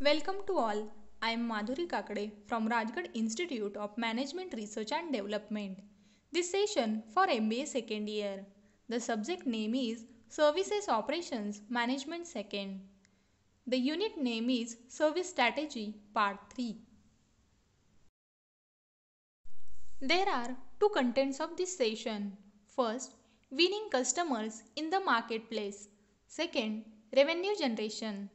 Welcome to all. I am Madhuri Kakade from Rajgarh Institute of Management Research and Development. This session for MBA second year. The subject name is Services Operations Management Second. The unit name is Service Strategy Part 3. There are two contents of this session. First, winning customers in the marketplace. Second, revenue generation.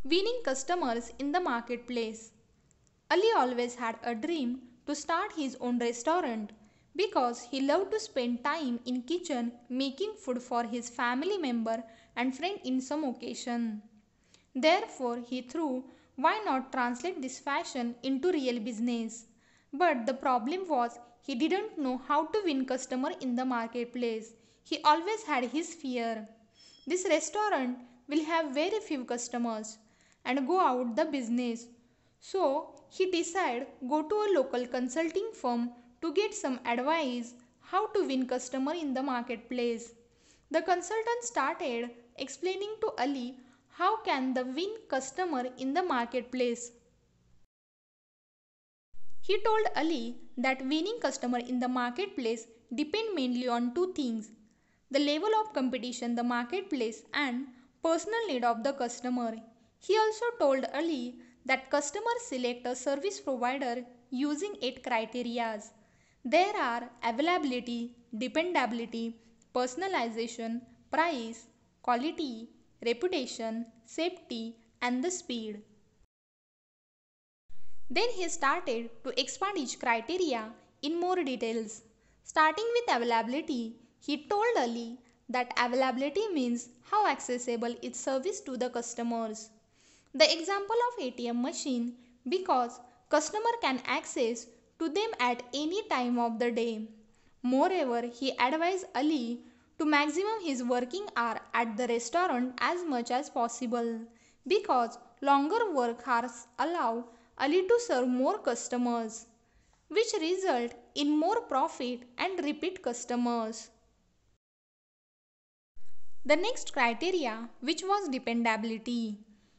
Winning customers in the marketplace. Ali always had a dream to start his own restaurant because he loved to spend time in kitchen making food for his family member and friend in some occasion. Therefore, he thought, why not translate this fashion into real business? But the problem was he didn't know how to win customer in the marketplace. He always had his fear. This restaurant will have very few customers and go out the business. So he decided go to a local consulting firm to get some advice how to win customer in the marketplace. The consultant started explaining to Ali how can the win customer in the marketplace. He told Ali that winning customer in the marketplace depend mainly on two things: the level of competition in the marketplace and personal need of the customer. He also told Ali that customers select a service provider using 8 criteria. There are availability, dependability, personalization, price, quality, reputation, safety, and the speed. Then he started to expand each criteria in more details. Starting with availability, he told Ali that availability means how accessible its service to the customers. The example of ATM machine because customer can access to them at any time of the day. Moreover, he advised Ali to maximum his working hour at the restaurant as much as possible because longer work hours allow Ali to serve more customers, which result in more profit and repeat customers. The next criteria, which was dependability.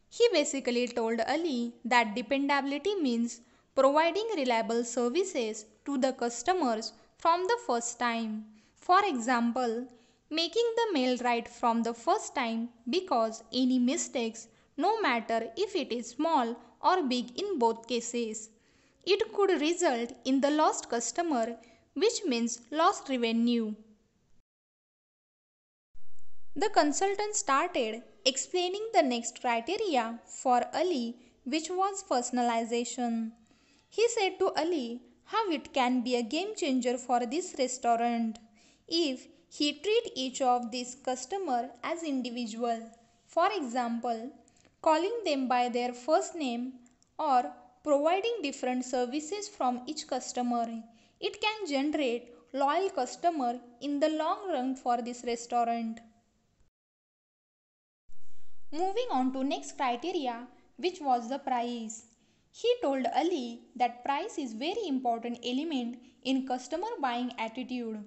He basically told Ali that dependability means providing reliable services to the customers from the first time. For example, making the mail right from the first time because any mistakes, no matter if it is small or big in both cases, it could result in the lost customer, which means lost revenue. The consultant started explaining the next criteria for Ali, which was personalization. He said to Ali how it can be a game changer for this restaurant if he treat each of these customer as individual. For example, calling them by their first name or providing different services from each customer. It can generate loyal customer in the long run for this restaurant. Moving on to next criteria, which was the price. He told Ali that price is very important element in customer buying attitude.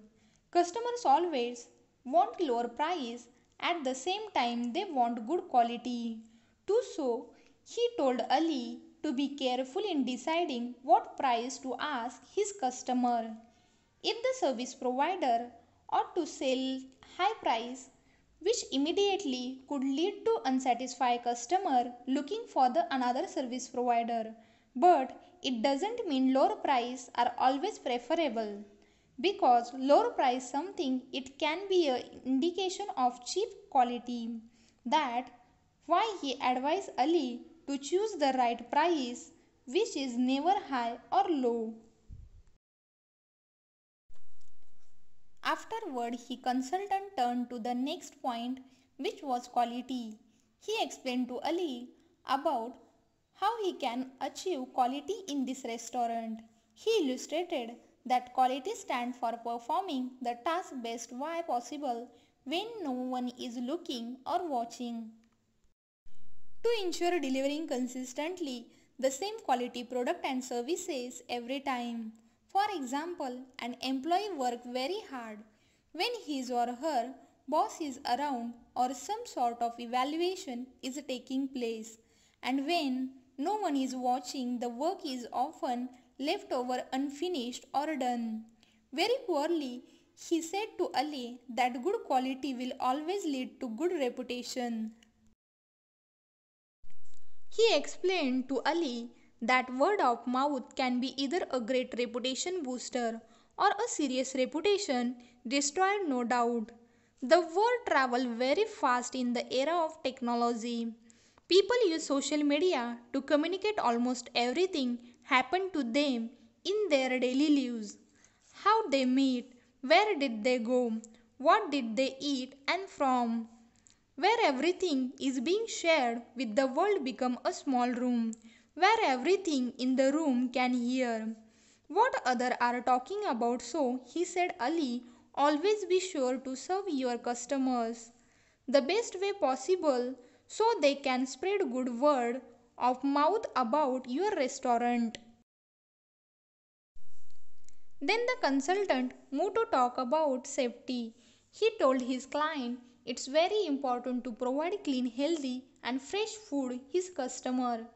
Customers always want lower price, at the same time they want good quality. To so, he told Ali to be careful in deciding what price to ask his customer. If the service provider ought to sell high price, which immediately could lead to unsatisfied customer looking for the another service provider. But it doesn't mean lower price are always preferable because lower price something it can be an indication of cheap quality. That why he advised Ali to choose the right price which is never high or low. Afterward, he consultant turned to the next point, which was quality. He explained to Ali about how he can achieve quality in this restaurant. He illustrated that quality stands for performing the task best way possible when no one is looking or watching. To ensure delivering consistently the same quality product and services every time. For example, an employee works very hard. When his or her boss is around or some sort of evaluation is taking place, and when no one is watching, the work is often left over unfinished or done very poorly. He said to Ali that good quality will always lead to good reputation. He explained to Ali that word of mouth can be either a great reputation booster or a serious reputation destroyer, no doubt. The world travels very fast in the era of technology. People use social media to communicate almost everything happen to them in their daily lives. How they meet, where did they go, what did they eat and from. Where everything is being shared with the world become a small room, where everything in the room can hear what other are talking about. So he said, Ali, always be sure to serve your customers the best way possible so they can spread good word of mouth about your restaurant. Then the consultant moved to talk about safety. He told his client it's very important to provide clean, healthy and fresh food his customer.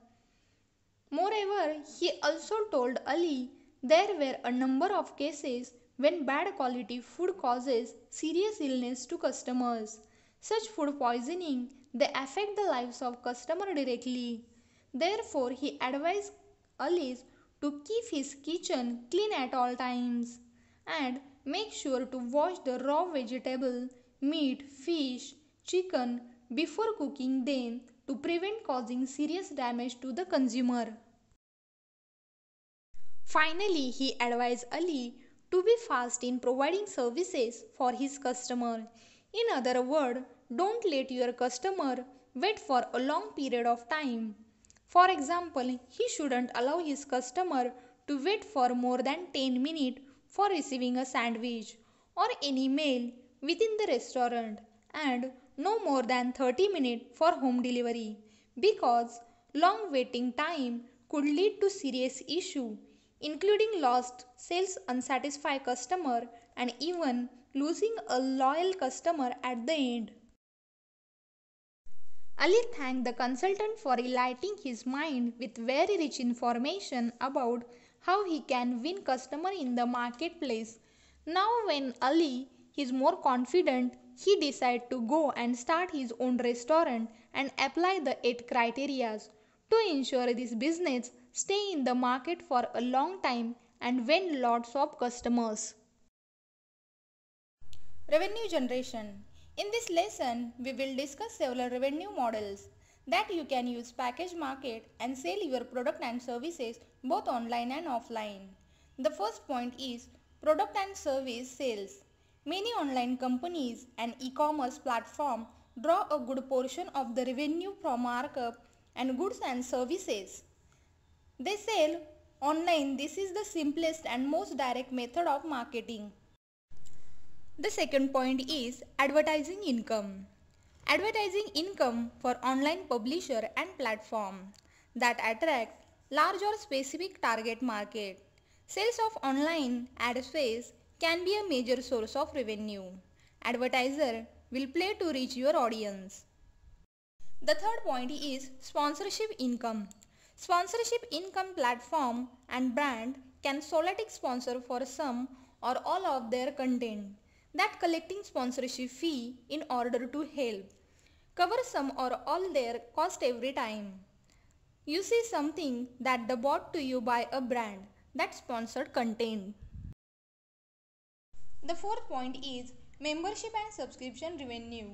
Moreover, he also told Ali there were a number of cases when bad quality food causes serious illness to customers. Such food poisoning they affect the lives of customer directly. Therefore, he advised Ali to keep his kitchen clean at all times and make sure to wash the raw vegetable, meat, fish, chicken before cooking them to prevent causing serious damage to the consumer. Finally, he advised Ali to be fast in providing services for his customer. In other words, don't let your customer wait for a long period of time. For example, he shouldn't allow his customer to wait for more than 10 minutes for receiving a sandwich or any meal within the restaurant and no more than 30 minutes for home delivery because long waiting time could lead to serious issue including lost sales, unsatisfied customer and even losing a loyal customer at the end. Ali thanked the consultant for enlightening his mind with very rich information about how he can win customer in the marketplace. Now when Ali is more confident, he decided to go and start his own restaurant and apply the 8 criteria to ensure this business stay in the market for a long time and win lots of customers. Revenue generation. In this lesson, we will discuss several revenue models that you can use package market and sell your product and services both online and offline. The first point is product and service sales. Many online companies and e-commerce platforms draw a good portion of the revenue from markup and goods and services. They sell online. This is the simplest and most direct method of marketing. The second point is advertising income. Advertising income for online publisher and platform that attract large or specific target market. Sales of online ad space can be a major source of revenue. Advertiser will play to reach your audience. The third point is sponsorship income. Sponsorship income platform and brand can solely sponsor for some or all of their content that collecting sponsorship fee in order to help cover some or all their cost every time you see something that the bought to you by a brand that sponsored content. The fourth point is membership and subscription revenue.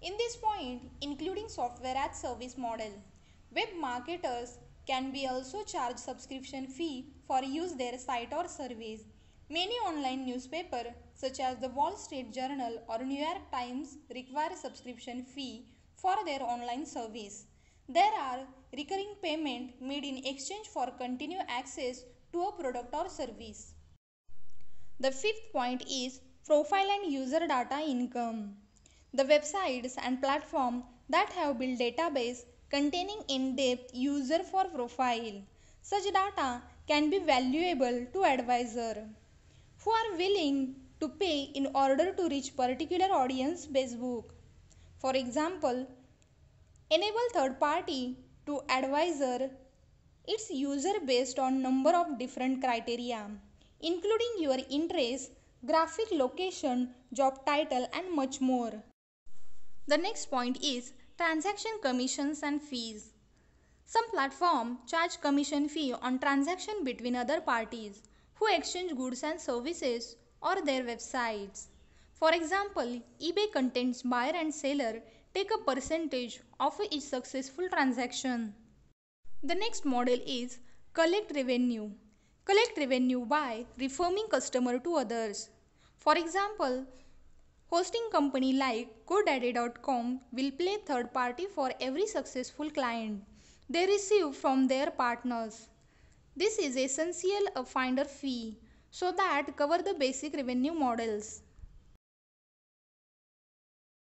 In this point, including software as service model, web marketers can be also charge subscription fee for use their site or service. Many online newspapers such as the Wall Street Journal or New York Times require subscription fee for their online service. There are recurring payment made in exchange for continued access to a product or service. The fifth point is profile and user data income. The websites and platforms that have built database containing in-depth user for profile. Such data can be valuable to advisor who are willing to pay in order to reach particular audience Facebook. For example, enable third party to advisor its user based on number of different criteria, including your interest, graphic location, job title, and much more. The next point is transaction commissions and fees. Some platforms charge commission fee on transaction between other parties who exchange goods and services or their websites. For example, eBay contains buyer and seller take a percentage of each successful transaction. The next model is collect revenue. Collect revenue by referring customer to others. For example, hosting company like GoDaddy.com will pay third party for every successful client they receive from their partners. This is essential a finder fee so that cover the basic revenue models.